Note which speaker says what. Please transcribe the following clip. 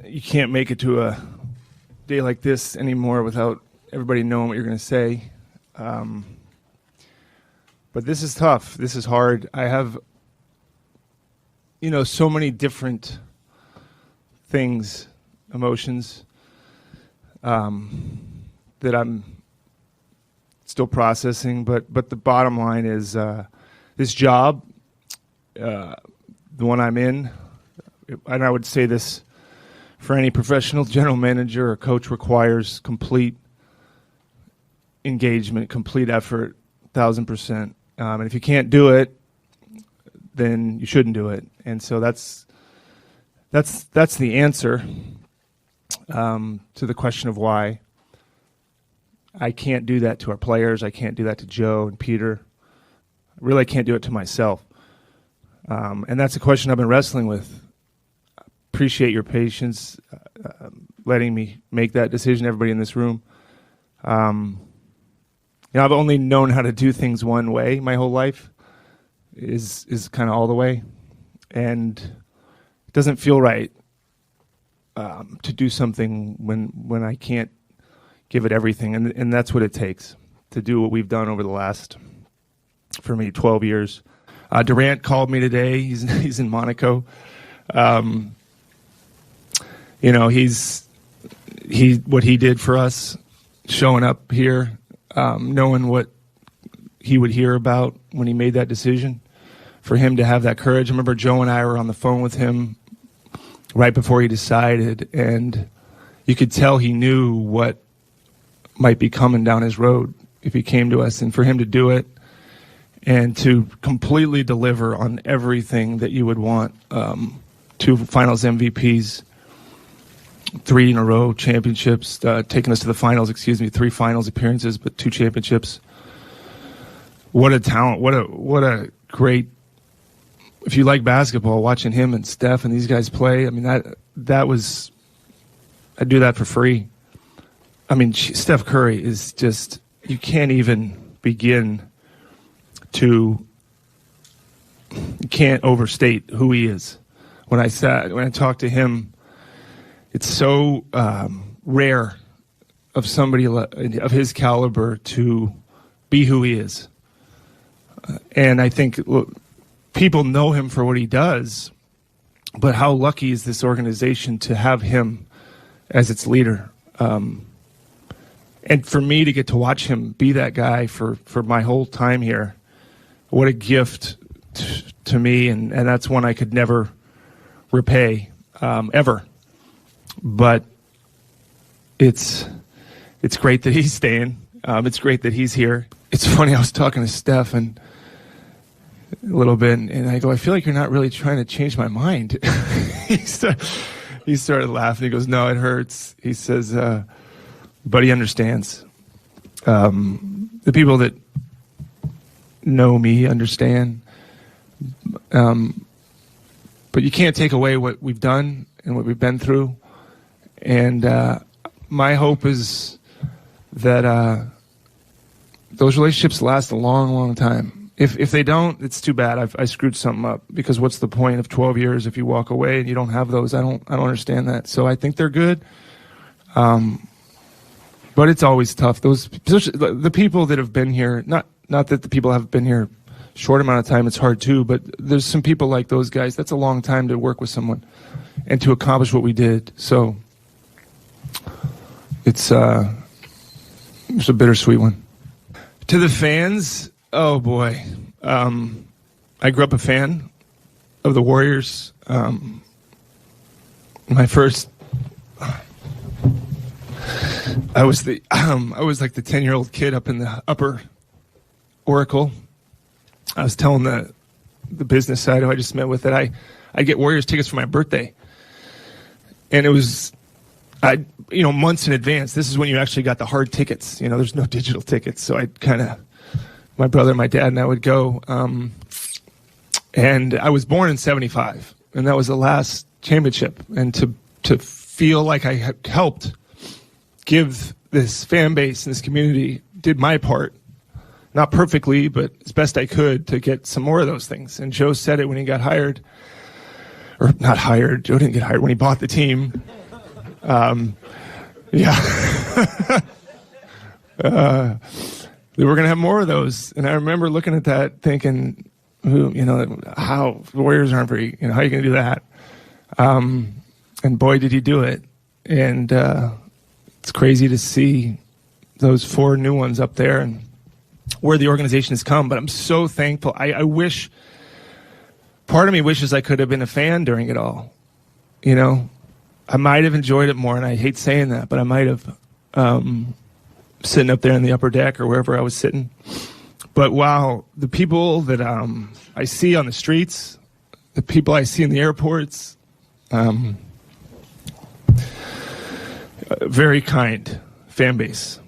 Speaker 1: you can't make it to a day like this anymore without everybody knowing what you're going to say. But this is tough. This is hard. I have, so many different things, emotions, that I'm still processing. But the bottom line is this job, the one I'm in, and I would say this for any professional general manager or coach, requires complete engagement, complete effort, 1,000%. And if you can't do it, then you shouldn't do it. And so that's the answer to the question of why. I can't do that to our players. I can't do that to Joe and Peter. Really, I can't do it to myself. And that's a question I've been wrestling with. Appreciate your patience, letting me make that decision, everybody in this room. I've only known how to do things one way my whole life, is kind of all the way. And it doesn't feel right to do something when I can't give it everything. And that's what it takes to do what we've done over the last, for me, 12 years. Durant called me today. He's in Monaco. What he did for us, showing up here, knowing what he would hear about when he made that decision, for him to have that courage. I remember Joe and I were on the phone with him right before he decided, and you could tell he knew what might be coming down his road if he came to us. And for him to do it and to completely deliver on everything that you would want, 2 finals MVPs, 3 in a row championships, taking us to the finals, 3 finals appearances, but 2 championships. What a talent. What a great, if you like basketball, watching him and Steph and these guys play, I mean, that was, I'd do that for free. I mean, Steph Curry is just, you can't even begin to, you can't overstate who he is. When I talked to him, it's so rare of somebody of his caliber to be who he is. And I think people know him for what he does, but how lucky is this organization to have him as its leader? And for me to get to watch him be that guy for my whole time here, what a gift to me. And that's one I could never repay, ever. But it's great that he's staying. It's great that he's here. It's funny, I was talking to Steph and a little bit, and I go, I feel like you're not really trying to change my mind. He started laughing. He goes, no, it hurts. He says, but he understands. The people that know me understand. But you can't take away what we've done and what we've been through. And my hope is that those relationships last a long, long time. If they don't, it's too bad. I screwed something up, because what's the point of 12 years if you walk away and you don't have those? I don't understand that. So I think they're good. But it's always tough. The people that have been here, not that the people have been here short amount of time, it's hard too, but there's some people like those guys. That's a long time to work with someone and to accomplish what we did. So it's a bittersweet one. To the fans, oh boy. I grew up a fan of the Warriors. My first, I was like the 10-year-old kid up in the upper Oracle. I was telling the business side who I just met with that I get Warriors tickets for my birthday. And it was, months in advance. This is when you actually got the hard tickets. There's no digital tickets. So my brother, my dad, and I would go. And I was born in 75, and that was the last championship. And to feel like I had helped give this fan base and this community, did my part. Not perfectly, but as best I could to get some more of those things. And Joe said it when he got hired. Or not hired. Joe didn't get hired. When he bought the team, Yeah. We're going to have more of those. And I remember looking at that thinking, how Warriors aren't very, how are you going to do that? And boy, did he do it. And it's crazy to see those 4 new ones up there and where the organization has come. But I'm so thankful. I wish, part of me wishes I could have been a fan during it all. I might have enjoyed it more, and I hate saying that, but I might have, sitting up there in the upper deck or wherever I was sitting. But wow, the people that I see on the streets, the people I see in the airports, very kind fan base.